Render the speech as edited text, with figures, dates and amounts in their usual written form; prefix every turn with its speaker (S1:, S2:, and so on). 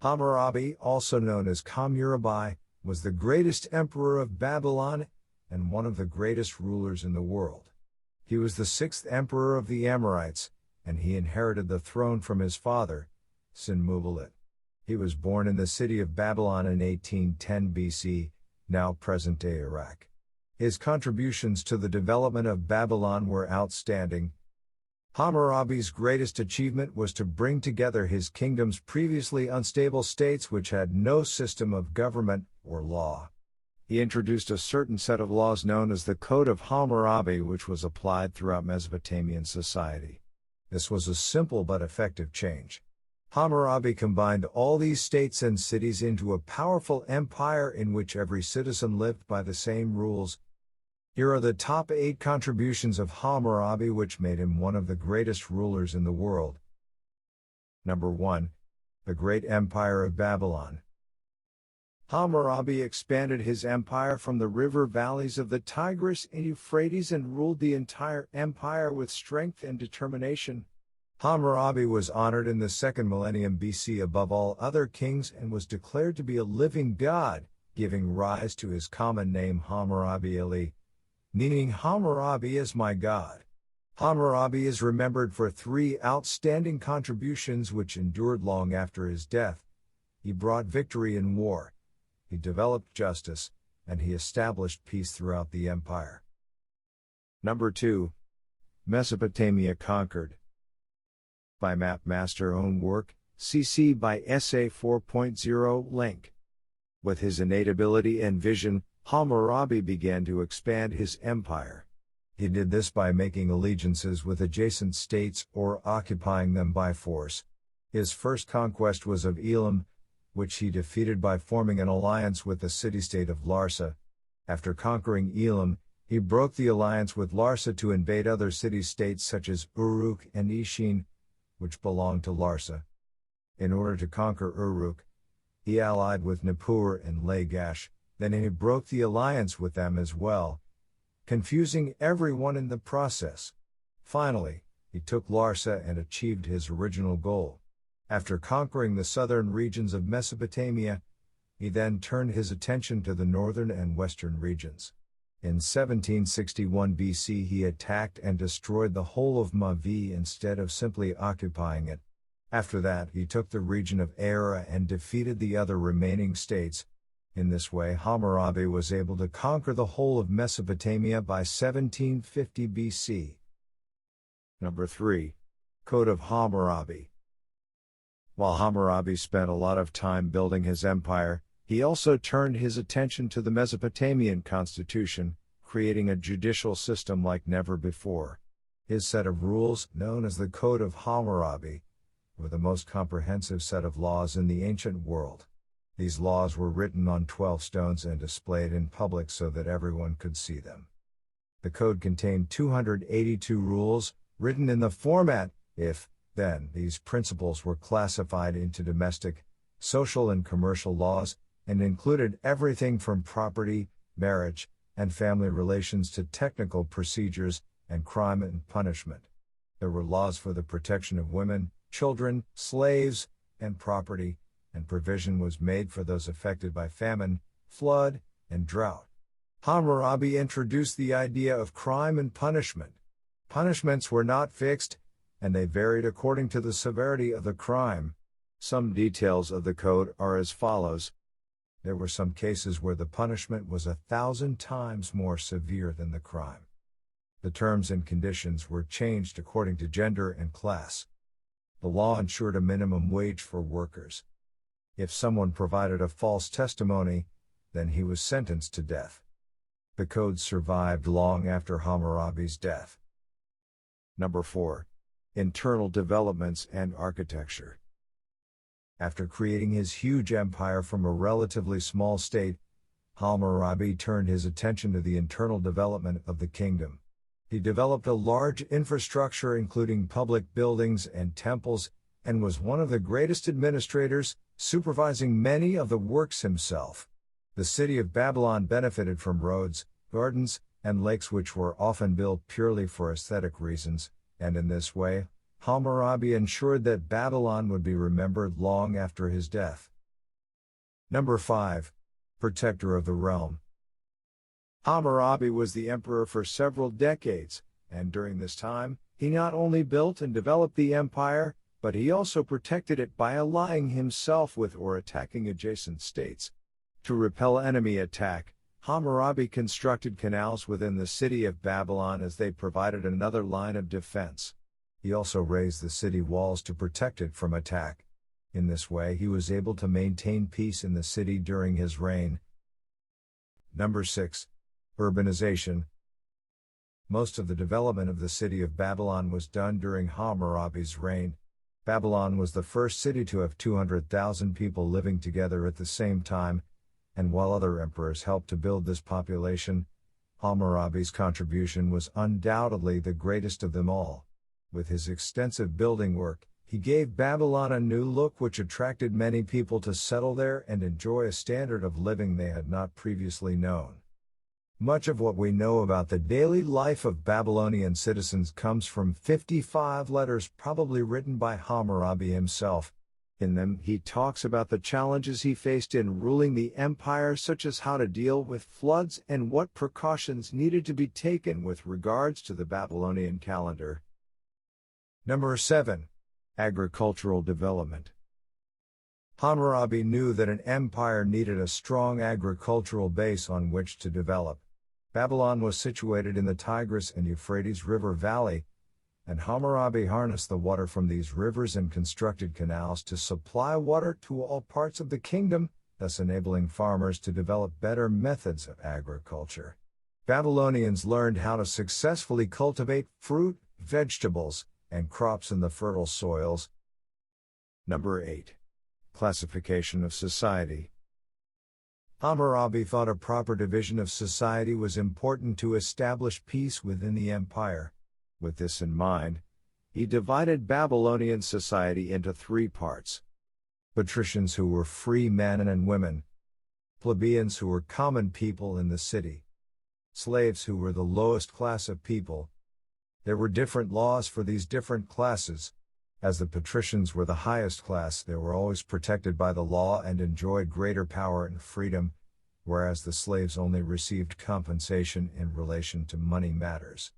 S1: Hammurabi, also known as Khammurabi, was the greatest emperor of Babylon and one of the greatest rulers in the world. He was the sixth emperor of the Amorites, and he inherited the throne from his father, Sin-Muballit. He was born in the city of Babylon in 1810 BC, now present-day Iraq. His contributions to the development of Babylon were outstanding. Hammurabi's greatest achievement was to bring together his kingdom's previously unstable states which had no system of government or law. He introduced a certain set of laws known as the Code of Hammurabi, which was applied throughout Mesopotamian society. This was a simple but effective change. Hammurabi combined all these states and cities into a powerful empire in which every citizen lived by the same rules. Here are the top 8 contributions of Hammurabi which made him one of the greatest rulers in the world. Number 1. The Great Empire of Babylon. Hammurabi expanded his empire from the river valleys of the Tigris and Euphrates and ruled the entire empire with strength and determination. Hammurabi was honored in the 2nd millennium BC above all other kings and was declared to be a living god, giving rise to his common name Hammurabi Eli, meaning Hammurabi is my God. Hammurabi is remembered for 3 outstanding contributions which endured long after his death. He brought victory in war, he developed justice, and he established peace throughout the empire. Number 2. Mesopotamia conquered. By Mapmaster own work, CC by SA 4.0 link. With his innate ability and vision, Hammurabi began to expand his empire. He did this by making allegiances with adjacent states or occupying them by force. His first conquest was of Elam, which he defeated by forming an alliance with the city-state of Larsa. After conquering Elam, he broke the alliance with Larsa to invade other city-states such as Uruk and Ishin, which belonged to Larsa. In order to conquer Uruk, he allied with Nippur and Lagash, then he broke the alliance with them as well, confusing everyone in the process. Finally, he took Larsa and achieved his original goal. After conquering the southern regions of Mesopotamia, he then turned his attention to the northern and western regions. In 1761 BC he attacked and destroyed the whole of Mavi instead of simply occupying it. After that he took the region of Ara and defeated the other remaining states. In this way Hammurabi was able to conquer the whole of Mesopotamia by 1750 BC. Number 3. Code of Hammurabi. While Hammurabi spent a lot of time building his empire, he also turned his attention to the Mesopotamian constitution, creating a judicial system like never before. His set of rules, known as the Code of Hammurabi, were the most comprehensive set of laws in the ancient world. These laws were written on 12 stones and displayed in public so that everyone could see them. The code contained 282 rules, written in the format, if, then. These principles were classified into domestic, social and commercial laws, and included everything from property, marriage, and family relations to technical procedures, and crime and punishment. There were laws for the protection of women, children, slaves, and property, and provision was made for those affected by famine, flood, and drought. Hammurabi introduced the idea of crime and punishment. Punishments were not fixed, and they varied according to the severity of the crime. Some details of the code are as follows. There were some cases where the punishment was 1,000 times more severe than the crime. The terms and conditions were changed according to gender and class. The law ensured a minimum wage for workers. If someone provided a false testimony, then he was sentenced to death. The code survived long after Hammurabi's death. Number 4. Internal developments and architecture. After creating his huge empire from a relatively small state, Hammurabi turned his attention to the internal development of the kingdom. He developed a large infrastructure including public buildings and temples, and was one of the greatest administrators, supervising many of the works himself. The city of Babylon benefited from roads, gardens, and lakes which were often built purely for aesthetic reasons, and in this way, Hammurabi ensured that Babylon would be remembered long after his death. Number 5. Protector of the realm. Hammurabi was the emperor for several decades, and during this time, he not only built and developed the empire, but he also protected it by allying himself with or attacking adjacent states. To repel enemy attack, Hammurabi constructed canals within the city of Babylon as they provided another line of defense. He also raised the city walls to protect it from attack. In this way he was able to maintain peace in the city during his reign. Number 6. Urbanization. Most of the development of the city of Babylon was done during Hammurabi's reign. Babylon was the first city to have 200,000 people living together at the same time, and while other emperors helped to build this population, Hammurabi's contribution was undoubtedly the greatest of them all. With his extensive building work, he gave Babylon a new look which attracted many people to settle there and enjoy a standard of living they had not previously known. Much of what we know about the daily life of Babylonian citizens comes from 55 letters probably written by Hammurabi himself. In them, he talks about the challenges he faced in ruling the empire, such as how to deal with floods and what precautions needed to be taken with regards to the Babylonian calendar. Number 7. Agricultural development. Hammurabi knew that an empire needed a strong agricultural base on which to develop. Babylon was situated in the Tigris and Euphrates River Valley, and Hammurabi harnessed the water from these rivers and constructed canals to supply water to all parts of the kingdom, thus enabling farmers to develop better methods of agriculture. Babylonians learned how to successfully cultivate fruit, vegetables, and crops in the fertile soils. Number 8. Classification of society. Hammurabi thought a proper division of society was important to establish peace within the empire. With this in mind, he divided Babylonian society into 3 parts. Patricians, who were free men and women. Plebeians, who were common people in the city. Slaves, who were the lowest class of people. There were different laws for these different classes. As the patricians were the highest class, they were always protected by the law and enjoyed greater power and freedom, whereas the slaves only received compensation in relation to money matters.